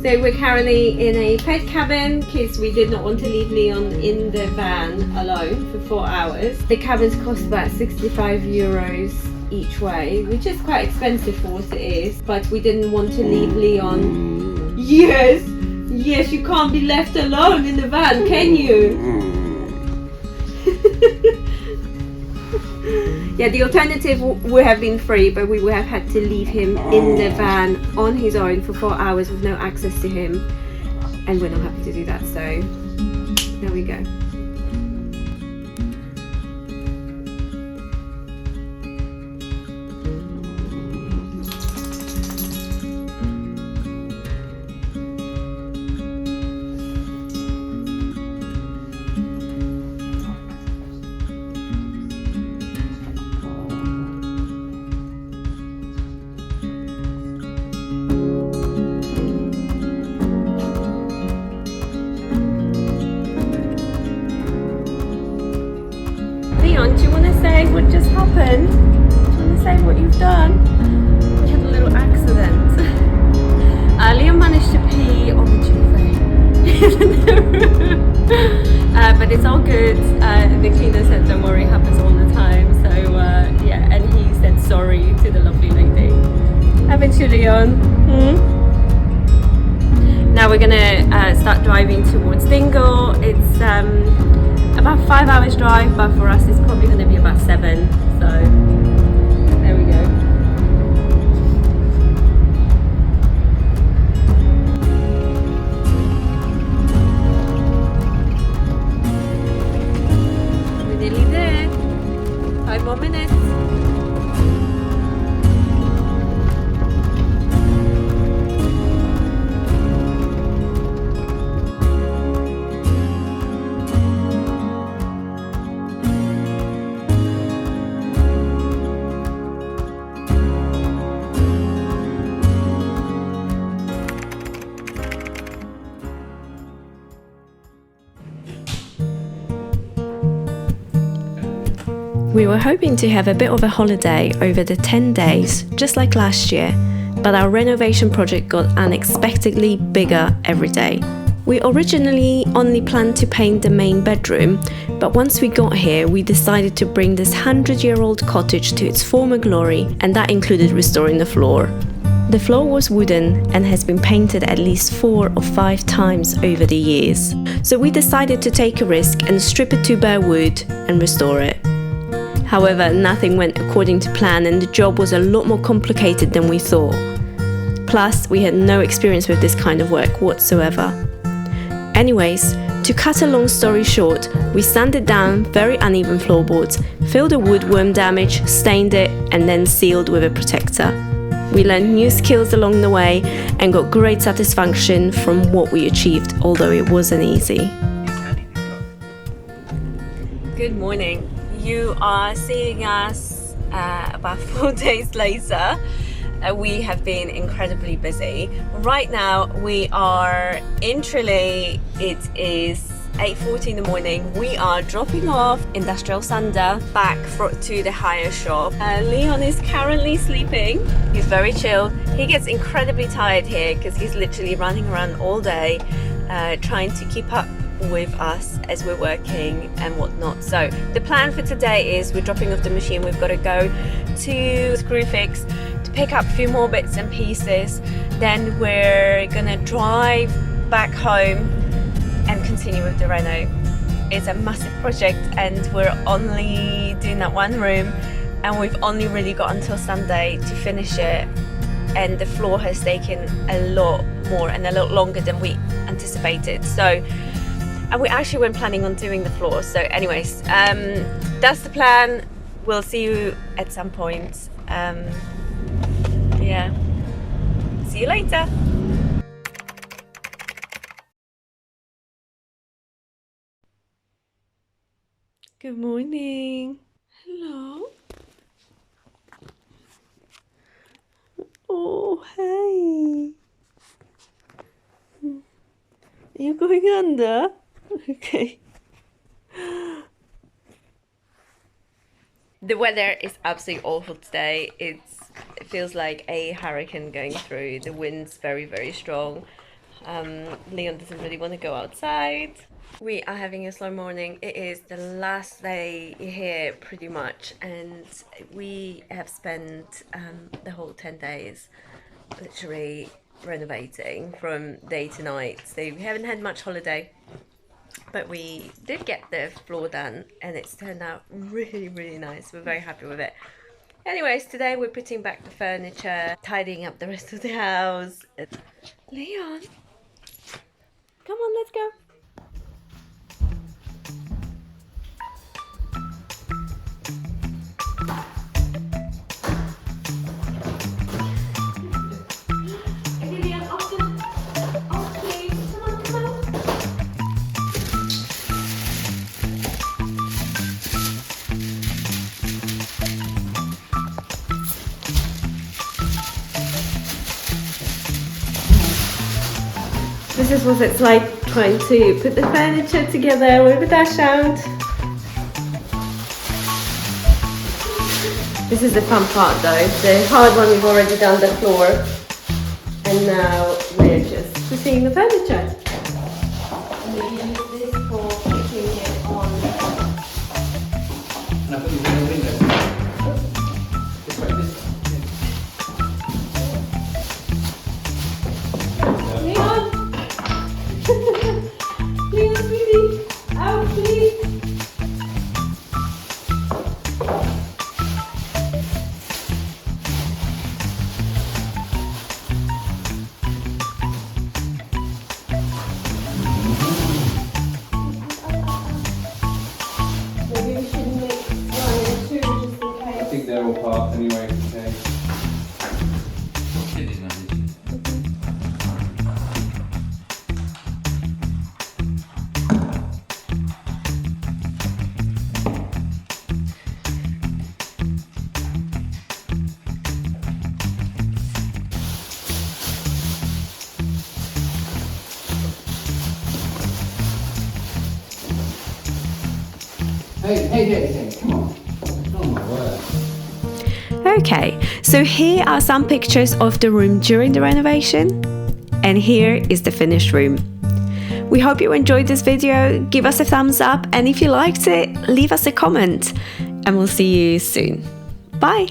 So we're currently in a pet cabin because we did not want to leave Leon in the van alone for 4 hours. The cabins cost about 65 euros each way, which is quite expensive for what it is, but we didn't want to leave Leon. Yes, you can't be left alone in the van, can you? Yeah, the alternative would have been free, but we would have had to leave him in the van on his own for 4 hours with no access to him, and we're not happy to do that, so there we go. Leon, do you want to say what just happened? Do you want to say what you've done? We had a little accident. Leon managed to pee on the duvet. But it's all good. The cleaner said don't worry, it happens all the time. So yeah, and he said sorry to the lovely lady. Haven't you, Leon? Now we're gonna start driving towards Dingle. It's about 5 hours drive, but for us it's probably going to be about 7, so there we go. We're nearly there. 5 more minutes. We were hoping to have a bit of a holiday over the 10 days, just like last year, but our renovation project got unexpectedly bigger every day. We originally only planned to paint the main bedroom, but once we got here, we decided to bring this 100-year-old cottage to its former glory, and that included restoring the floor. The floor was wooden and has been painted at least 4 or 5 times over the years. So we decided to take a risk and strip it to bare wood and restore it. However, nothing went according to plan and the job was a lot more complicated than we thought. Plus, we had no experience with this kind of work whatsoever. Anyways, to cut a long story short, we sanded down very uneven floorboards, filled the woodworm damage, stained it, and then sealed with a protector. We learned new skills along the way and got great satisfaction from what we achieved, although it wasn't easy. Good morning. You are seeing us about 4 days later. We have been incredibly busy. Right now we are in Tralee. It is 8:40 in the morning. We are dropping off Industrial Sander back to the hire shop. Leon is currently sleeping. He's very chilled. He gets incredibly tired here because he's literally running around all day trying to keep up with us as we're working and whatnot. So the plan for today is we're dropping off the machine. We've got to go to Screwfix to pick up a few more bits and pieces. Then we're gonna drive back home and continue with the reno. It's a massive project and we're only doing that one room and we've only really got until Sunday to finish it, and the floor has taken a lot more and a lot longer than we anticipated. So and we actually weren't planning on doing the floor. So anyways, that's the plan. We'll see you at some point. Yeah, see you later. Good morning. Hello. Oh, hey. Are you going under? Okay. The weather is absolutely awful today. It feels like a hurricane going through. The wind's very, very strong. Leon doesn't really want to go outside. We are having a slow morning. It is the last day here pretty much, and we have spent the whole 10 days literally renovating from day to night. So we haven't had much holiday, but we did get the floor done and it's turned out really, really nice. We're very happy with it. Anyways, today we're putting back the furniture, tidying up the rest of the house. Leon, come on, let's go. This is what it's like trying to put the furniture together with a Dachshund. This is the fun part though. The hard one, we've already done the floor. And now we're just putting the furniture. And we use this for putting it on. And I put these in the window. This way, this way. Leon! Leon, sweetie! Out, please! Maybe we should make 1 and 2 just in I case. think they're all parked anyway. Okay. Hey, come on. Oh my word. Okay, so here are some pictures of the room during the renovation, and here is the finished room. We hope you enjoyed this video. Give us a thumbs up, and if you liked it, leave us a comment, and we'll see you soon. Bye!